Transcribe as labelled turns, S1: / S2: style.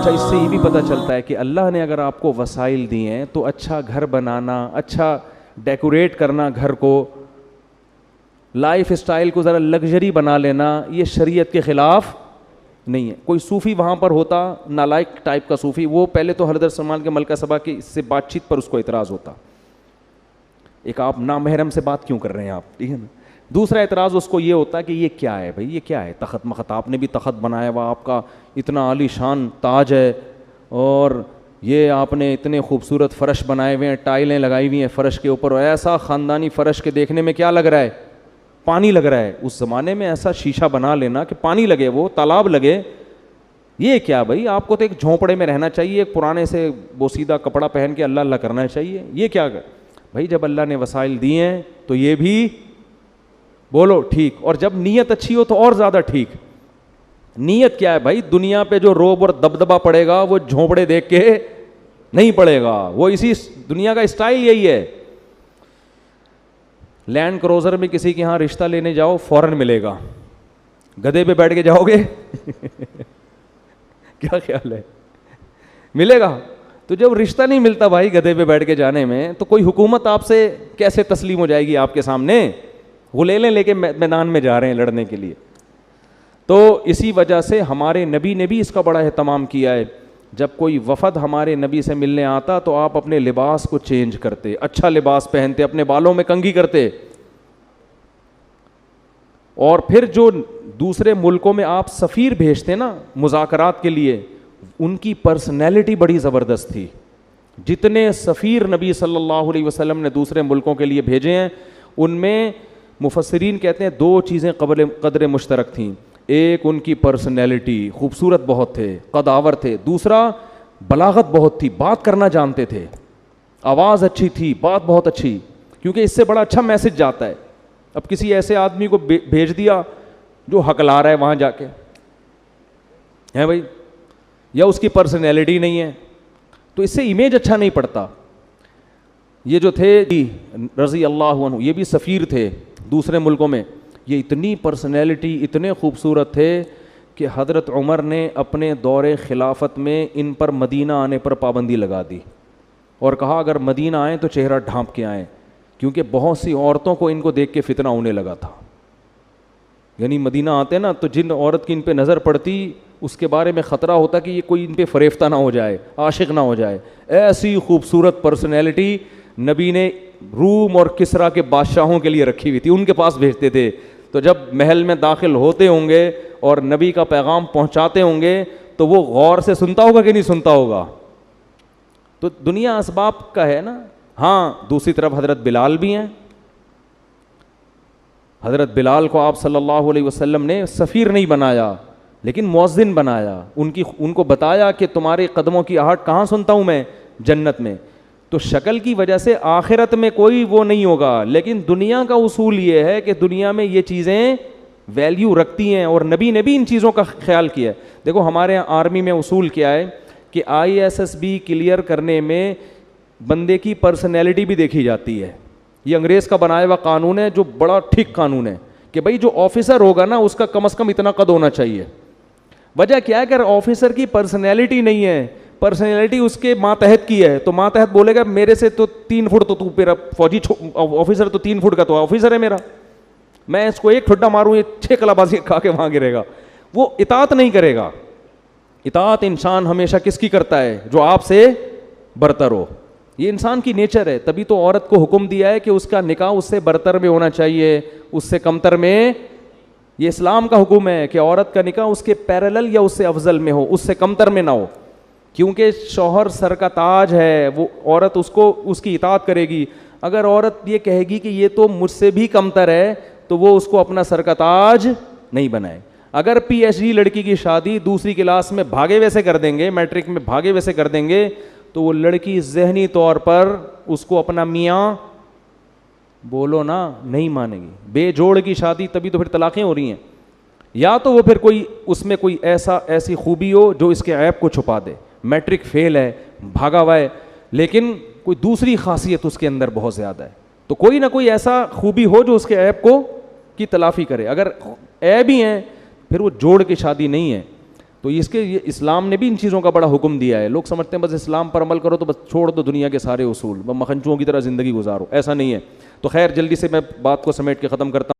S1: اچھا اس سے یہ بھی پتہ چلتا ہے کہ اللہ نے اگر آپ کو وسائل دیے ہیں تو اچھا گھر بنانا, اچھا ڈیکوریٹ کرنا گھر کو, لائف اسٹائل کو ذرا لگژری بنا لینا, یہ شریعت کے خلاف نہیں ہے. کوئی صوفی وہاں پر ہوتا, نالائق ٹائپ کا صوفی, وہ پہلے تو حضرت سلمان کے ملکہ سبا کی اس سے بات چیت پر اس کو اعتراض ہوتا, ایک آپ نامحرم سے بات کیوں کر رہے ہیں آپ, ٹھیک ہے نا. دوسرا اعتراض اس کو یہ ہوتا ہے کہ یہ کیا ہے بھائی, یہ کیا ہے تخت مخت, آپ نے بھی تخت بنایا ہوا, آپ کا اتنا عالی شان تاج ہے, اور یہ آپ نے اتنے خوبصورت فرش بنائے ہوئے ہیں, ٹائلیں لگائی ہوئی ہیں فرش کے اوپر, اور ایسا خاندانی فرش کے دیکھنے میں کیا لگ رہا ہے, پانی لگ رہا ہے. اس زمانے میں ایسا شیشہ بنا لینا کہ پانی لگے, وہ تالاب لگے, یہ کیا بھائی, آپ کو تو ایک جھونپڑے میں رہنا چاہیے, ایک پرانے سے بوسیدہ کپڑا پہن کے اللہ اللہ کرنا چاہیے, یہ کیا بھائی. جب اللہ نے وسائل دیے ہیں تو یہ بھی بولو ٹھیک, اور جب نیت اچھی ہو تو اور زیادہ ٹھیک. نیت کیا ہے بھائی, دنیا پہ جو روب اور دبدبا پڑے گا وہ جھونپڑے دیکھ کے نہیں پڑے گا, وہ اسی دنیا کا اسٹائل یہی ہے. لینڈ کروزر میں کسی کے ہاں رشتہ لینے جاؤ فوراً ملے گا, گدھے پہ بیٹھ کے جاؤ گے کیا خیال ہے, ملے گا؟ تو جب رشتہ نہیں ملتا بھائی گدھے پہ بیٹھ کے جانے میں, تو کوئی حکومت آپ سے کیسے تسلیم ہو جائے گی آپ کے سامنے؟ وہ لے کے میدان میں جا رہے ہیں لڑنے کے لیے. تو اسی وجہ سے ہمارے نبی نے بھی اس کا بڑا اہتمام کیا ہے. جب کوئی وفد ہمارے نبی سے ملنے آتا تو آپ اپنے لباس کو چینج کرتے, اچھا لباس پہنتے, اپنے بالوں میں کنگھی کرتے, اور پھر جو دوسرے ملکوں میں آپ سفیر بھیجتے نا مذاکرات کے لیے, ان کی پرسنالٹی بڑی زبردست تھی. جتنے سفیر نبی صلی اللہ علیہ وسلم نے دوسرے ملکوں کے لیے بھیجے ہیں, ان میں مفسرین کہتے ہیں دو چیزیں قدر مشترک تھیں. ایک ان کی پرسنالٹی, خوبصورت بہت تھے, قداور تھے. دوسرا بلاغت بہت تھی, بات کرنا جانتے تھے, آواز اچھی تھی, بات بہت اچھی, کیونکہ اس سے بڑا اچھا میسج جاتا ہے. اب کسی ایسے آدمی کو بھیج دیا جو ہکلا رہا ہے وہاں جا کے, ہے بھائی, یا اس کی پرسنالٹی نہیں ہے, تو اس سے امیج اچھا نہیں پڑتا. یہ جو تھے رضی اللہ عنہ, یہ بھی سفیر تھے دوسرے ملکوں میں, یہ اتنی پرسنالٹی, اتنے خوبصورت تھے کہ حضرت عمر نے اپنے دور خلافت میں ان پر مدینہ آنے پر پابندی لگا دی, اور کہا اگر مدینہ آئیں تو چہرہ ڈھانپ کے آئیں, کیونکہ بہت سی عورتوں کو ان کو دیکھ کے فتنہ ہونے لگا تھا. یعنی مدینہ آتے نا تو جن عورت کی ان پہ نظر پڑتی اس کے بارے میں خطرہ ہوتا کہ یہ کوئی ان پہ فریفتہ نہ ہو جائے, عاشق نہ ہو جائے. ایسی خوبصورت پرسنالٹی نبی نے روم اور کسرا کے بادشاہوں کے لیے رکھی ہوئی تھی, ان کے پاس بھیجتے تھے. تو جب محل میں داخل ہوتے ہوں گے اور نبی کا پیغام پہنچاتے ہوں گے تو وہ غور سے سنتا ہوگا کہ نہیں سنتا ہوگا. تو دنیا اسباب کا ہے نا. ہاں دوسری طرف حضرت بلال بھی ہیں. حضرت بلال کو آپ صلی اللہ علیہ وسلم نے سفیر نہیں بنایا لیکن مؤذن بنایا, ان کو بتایا کہ تمہارے قدموں کی آہٹ کہاں سنتا ہوں میں, جنت میں. تو شکل کی وجہ سے آخرت میں کوئی وہ نہیں ہوگا, لیکن دنیا کا اصول یہ ہے کہ دنیا میں یہ چیزیں ویلیو رکھتی ہیں, اور نبی نے بھی ان چیزوں کا خیال کیا ہے. دیکھو ہمارے یہاں آرمی میں اصول کیا ہے کہ ISSB کلیئر کرنے میں بندے کی پرسنالٹی بھی دیکھی جاتی ہے. یہ انگریز کا بنایا ہوا قانون ہے جو بڑا ٹھیک قانون ہے کہ بھائی جو آفیسر ہوگا نا اس کا کم از کم اتنا قد ہونا چاہیے. وجہ کیا ہے کہ آفیسر کی پرسنالٹی نہیں ہے, پرسنالٹی اس کے ماتحت کی ہے, تو ماتحت بولے گا میرے سے تو 3 فٹ تو میرا فوجی آفیسر تو 3 فٹ کا تو آفیسر ہے میرا, میں اس کو 1 ٹھڈا ماروں یہ 6 کلابازی کھا کے وہاں گرے گا. وہ اطاعت نہیں کرے گا. اطاعت انسان ہمیشہ کس کی کرتا ہے, جو آپ سے برتر ہو. یہ انسان کی نیچر ہے. تبھی تو عورت کو حکم دیا ہے کہ اس کا نکاح اس سے برتر میں ہونا چاہیے, اس سے کمتر میں. یہ اسلام کا حکم ہے کہ عورت کا نکاح اس کے پیرالل یا اس سے افضل میں ہو, اس سے کمتر میں نہ ہو, کیونکہ شوہر سر کا تاج ہے. وہ عورت اس کی اطاعت کرے گی. اگر عورت یہ کہے گی کہ یہ تو مجھ سے بھی کمتر ہے تو وہ اس کو اپنا سر کا تاج نہیں بنائے. اگر PhD لڑکی کی شادی دوسری کلاس میں بھاگے ویسے کر دیں گے, میٹرک میں بھاگے ویسے کر دیں گے, تو وہ لڑکی ذہنی طور پر اس کو اپنا میاں بولو نا نہیں مانے گی. بے جوڑ کی شادی, تبھی تو پھر طلاقیں ہو رہی ہیں. یا تو وہ پھر کوئی اس میں کوئی ایسی خوبی ہو جو اس کے عیب کو چھپا دے, میٹرک فیل ہے, بھاگا ہوا ہے, لیکن کوئی دوسری خاصیت اس کے اندر بہت زیادہ ہے, تو کوئی نہ کوئی ایسا خوبی ہو جو اس کے عیب کی تلافی کرے. اگر عیب ہی ہیں پھر وہ جوڑ کی شادی نہیں ہے. تو اس کے یہ اسلام نے بھی ان چیزوں کا بڑا حکم دیا ہے. لوگ سمجھتے ہیں بس اسلام پر عمل کرو تو بس چھوڑ دو دنیا کے سارے اصول, مکھنچوؤں کی طرح زندگی گزارو, ایسا نہیں ہے. تو خیر جلدی سے میں بات کو سمیٹ کے ختم کرتا ہوں.